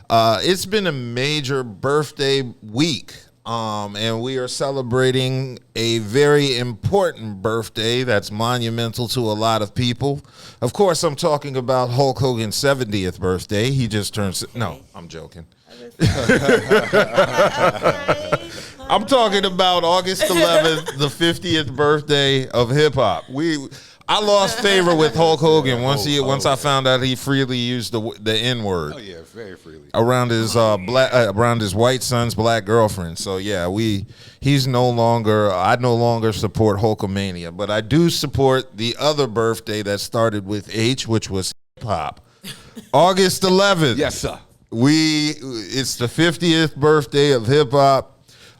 It's been a major birthday week. And we are celebrating a very important birthday that's monumental to a lot of people. Of course, I'm talking about Hulk Hogan's 70th birthday. He just turned... No, I'm joking. I'm talking about August 11th, the 50th birthday of hip-hop. I lost favor with Hulk Hogan once I found out he freely used the N-word. Oh yeah, very freely around his around his white son's black girlfriend. So yeah, I no longer support Hulkamania, but I do support the other birthday that started with H, which was hip hop. August 11th. Yes, sir. It's the 50th birthday of hip hop.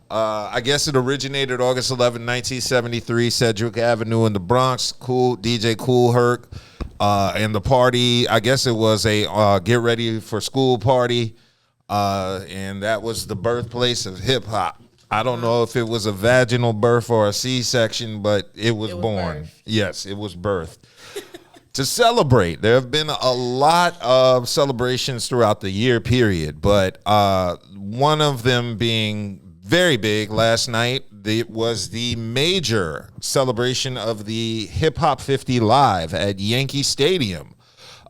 I guess it originated August 11, 1973, Sedgwick Avenue in the Bronx. DJ Kool Herc and the party. I guess it was a get ready for school party, and that was the birthplace of hip hop. I don't know if it was a vaginal birth or a C-section, but it was born. Birthed. Yes, it was birthed. To celebrate, there have been a lot of celebrations throughout the year period, but one of them being very big last night. It was the major celebration of the Hip Hop 50 Live at Yankee Stadium.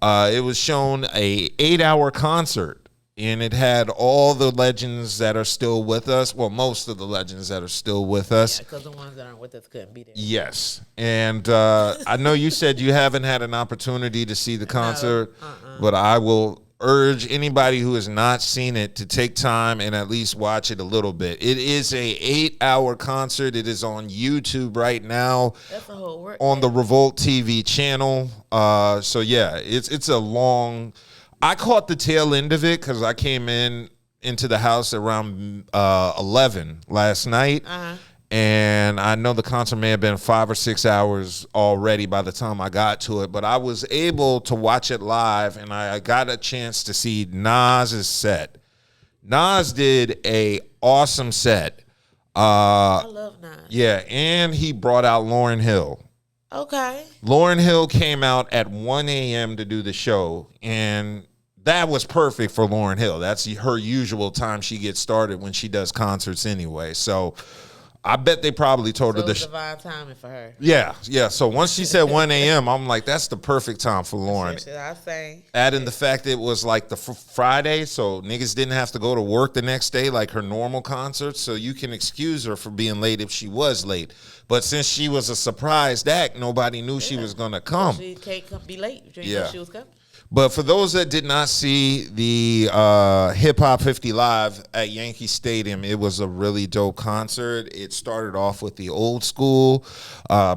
It was shown a 8-hour concert, and it had all the legends that are still with us. Well, most of the legends that are still with us. Yeah, because the ones that aren't with us couldn't be there. Yes. And I know you said you haven't had an opportunity to see the concert, but I will urge anybody who has not seen it to take time and at least watch it a little bit. It is a 8-hour concert. It is on YouTube right now. That's the whole work. On the Revolt TV channel. So yeah, it's a long. I caught the tail end of it because I came into the house around 11 last night. And I know the concert may have been 5 or 6 hours already by the time I got to it, but I was able to watch it live, and I got a chance to see Nas's set. Nas did a awesome set. I love Nas. Yeah, and he brought out Lauryn Hill. Okay. Lauryn Hill came out at 1 a.m. to do the show, and that was perfect for Lauryn Hill. That's her usual time she gets started when she does concerts anyway. So I bet they probably told her the divine timing for her. Yeah. So once she said 1 a.m., I'm like, that's the perfect time for Lauryn. I say. Adding the fact it was like the Friday, so niggas didn't have to go to work the next day like her normal concerts. So you can excuse her for being late if she was late. But since she was a surprised act, nobody knew she was gonna come. She can't be late. You didn't know she was coming. But for those that did not see the Hip Hop 50 Live at Yankee Stadium, it was a really dope concert. It started off with the old school,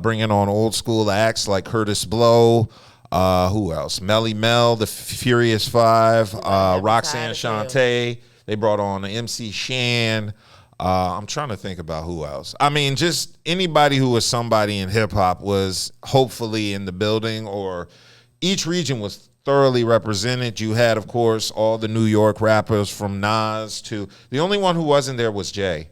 bringing on old school acts like Curtis Blow, who else? Melly Mel, the Furious Five, Roxanne Shante. They brought on MC Shan. I'm trying to think about who else. I mean, just anybody who was somebody in hip hop was hopefully in the building, or each region was thoroughly represented. You had, of course, all the New York rappers from Nas to the only one who wasn't there was Jay.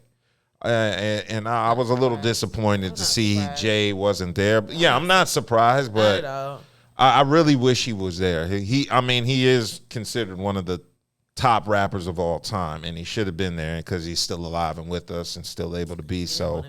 And I was a little disappointed to see Jay wasn't there. But yeah, I'm not surprised, but I really wish he was there. He is considered one of the top rappers of all time, and he should have been there because he's still alive and with us and still able to be. So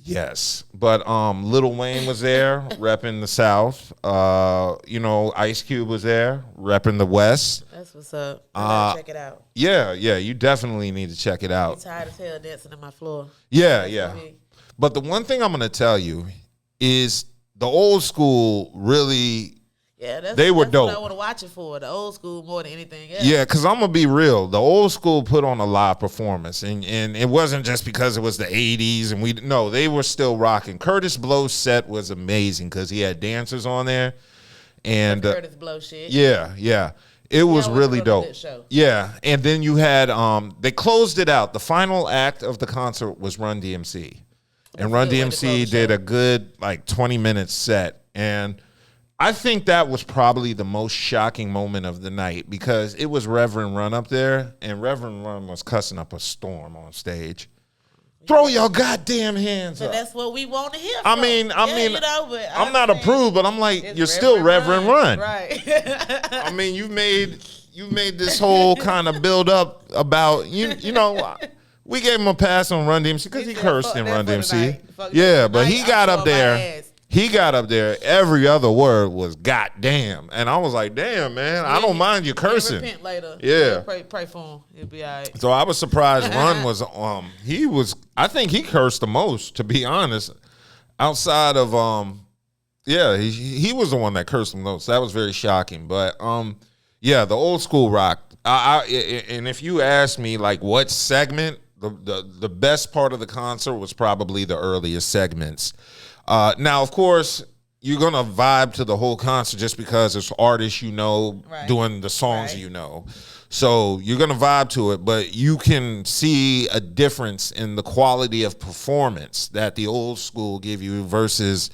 yes, but Lil Wayne was there repping the South. Ice Cube was there repping the West. That's what's up. I gotta check it out. Yeah, you definitely need to check it out. I'm tired as hell dancing on my floor. Yeah. But the one thing I'm gonna tell you is the old school really. Yeah, that's dope. What I want to watch it for, the old school more than anything else. Yeah, because I'm going to be real. The old school put on a live performance, and it wasn't just because it was the 80s, and they were still rocking. Curtis Blow's set was amazing because he had dancers on there. And Curtis Blow shit. Yeah. It was really dope. Yeah, and then you had, they closed it out. The final act of the concert was Run DMC. And Run DMC did a good, 20-minute set, and I think that was probably the most shocking moment of the night because it was Reverend Run up there, and Reverend Run was cussing up a storm on stage. Throw your goddamn hands up. That's what we want to hear. I'm not approved, but I'm like, you're still Reverend Run. Right. I mean, you made this whole kind of build up about you know. We gave him a pass on Run DMC because he cursed in Run DMC. Yeah, but he got up there. He got up there. Every other word was "goddamn," and I was like, "Damn, man, I don't mind you cursing." Repent later. Yeah, pray for him. He'll be all right. So I was surprised. Run was he was. I think he cursed the most, to be honest. Outside of yeah, he was the one that cursed the most. That was very shocking. But yeah, the old school rock. And if you ask me like what segment. The best part of the concert was probably the earliest segments. Now, of course, you're going to vibe to the whole concert just because it's artists you know doing the songs you know. So you're going to vibe to it, but you can see a difference in the quality of performance that the old school give you versus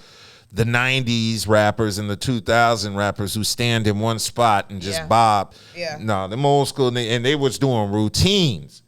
the 90s rappers and the 2000 rappers who stand in one spot and just bob. Yeah. No, them old school, and they was doing routines.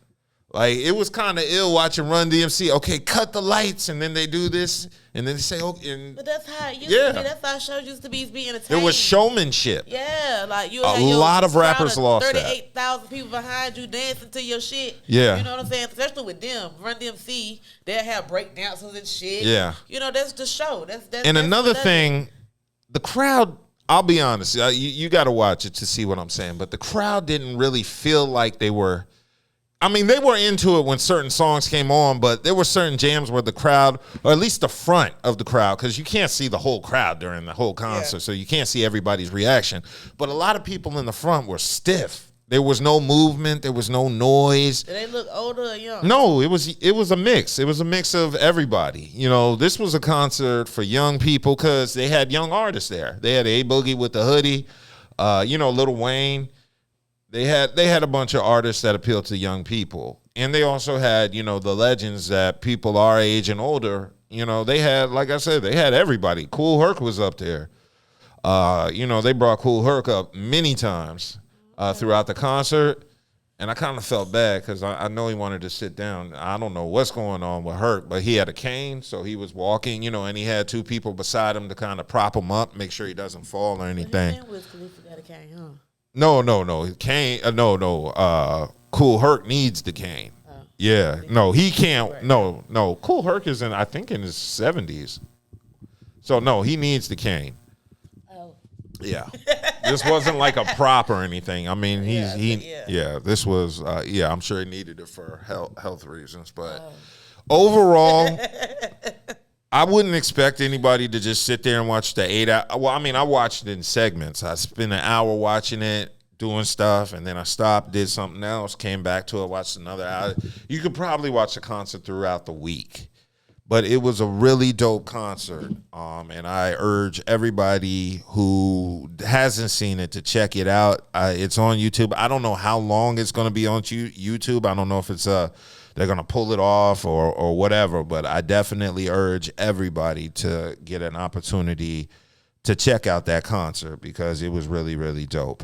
Like, it was kind of ill watching Run DMC. Okay, cut the lights, and then they do this, and then they say, okay. But that's how it used to be. That's how shows used to be entertained. There was showmanship. Yeah, like you. A lot of rappers lost 38,000 people behind you dancing to your shit. Yeah, you know what I'm saying. Especially with them, Run DMC, they'll have break dancers and shit. Yeah, you know that's the show. That's and another thing, the crowd. I'll be honest. You got to watch it to see what I'm saying. But the crowd didn't really feel like they were. I mean, they were into it when certain songs came on, but there were certain jams where the crowd, or at least the front of the crowd, because you can't see the whole crowd during the whole concert, so you can't see everybody's reaction. But a lot of people in the front were stiff. There was no movement. There was no noise. Did they look older or young? No, it was a mix. It was a mix of everybody. You know, this was a concert for young people because they had young artists there. They had A-Boogie with the hoodie, you know, Lil Wayne. They had a bunch of artists that appealed to young people. And they also had, you know, the legends that people our age and older, you know, they had, like I said, they had everybody. Kool Herc was up there. You know, they brought Kool Herc up many times throughout the concert. And I kind of felt bad because I know he wanted to sit down. I don't know what's going on with Herc, but he had a cane, so he was walking, you know, and he had two people beside him to kind of prop him up, make sure he doesn't fall or anything. Wiz Khalifa got a cane, huh? No. Cane. No. Kool Herc needs the cane. Oh. Yeah. No, he can't. No. Kool Herc is I think in his 70s. So no, he needs the cane. Oh. Yeah. This wasn't like a prop or anything. I mean, this was. I'm sure he needed it for health reasons, but overall. I wouldn't expect anybody to just sit there and watch the 8 hour. Well, I mean, I watched it in segments. I spent an hour watching it, doing stuff, and then I stopped, did something else, came back to it, watched another hour. You could probably watch the concert throughout the week. But it was a really dope concert, and I urge everybody who hasn't seen it to check it out. It's on YouTube. I don't know how long it's going to be on YouTube. I don't know if it's they're going to pull it off or whatever, but I definitely urge everybody to get an opportunity to check out that concert because it was really, really dope.